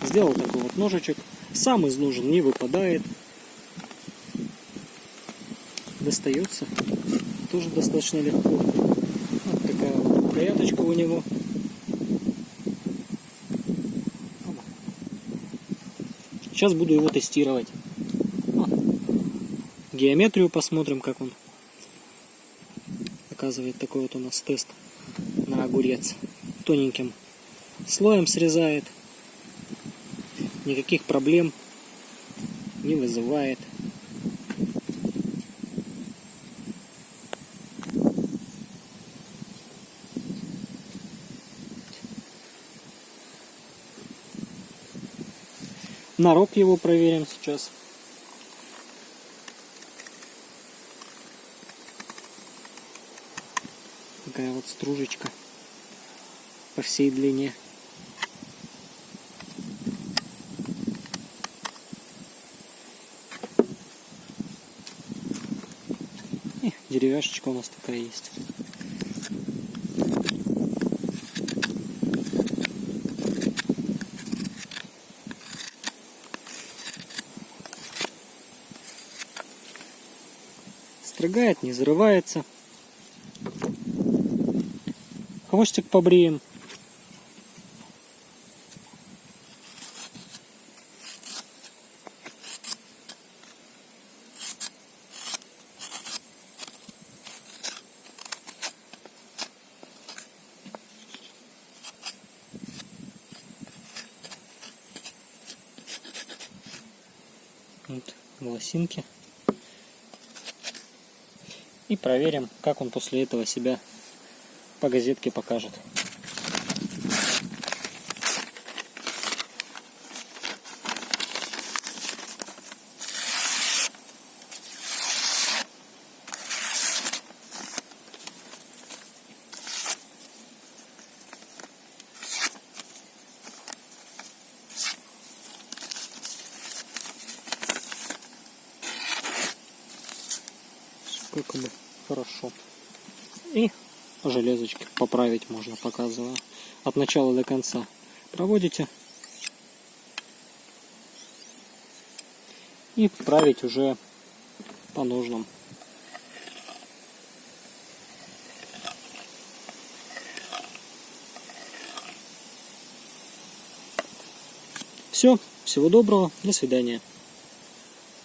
Сделал такой вот ножичек. Сам из ножен не выпадает. Достается тоже достаточно легко. Вот такая вот рукояточка у него. Сейчас буду его тестировать. Геометрию посмотрим, как он показывает. Такой вот у нас тест на огурец. Тоненьким слоем срезает. Никаких проблем не вызывает. На рог его проверим сейчас. Такая вот стружечка по всей длине. И деревяшечка у нас такая есть. Строгает, не зарывается. Хвостик побреем. Вот волосинки. И проверим, как он после этого себя по газетке покажет. Сколько бы хорошо. И железочки поправить можно, показываю. От начала до конца проводите. И править уже по нужным. Все. Всего доброго. До свидания.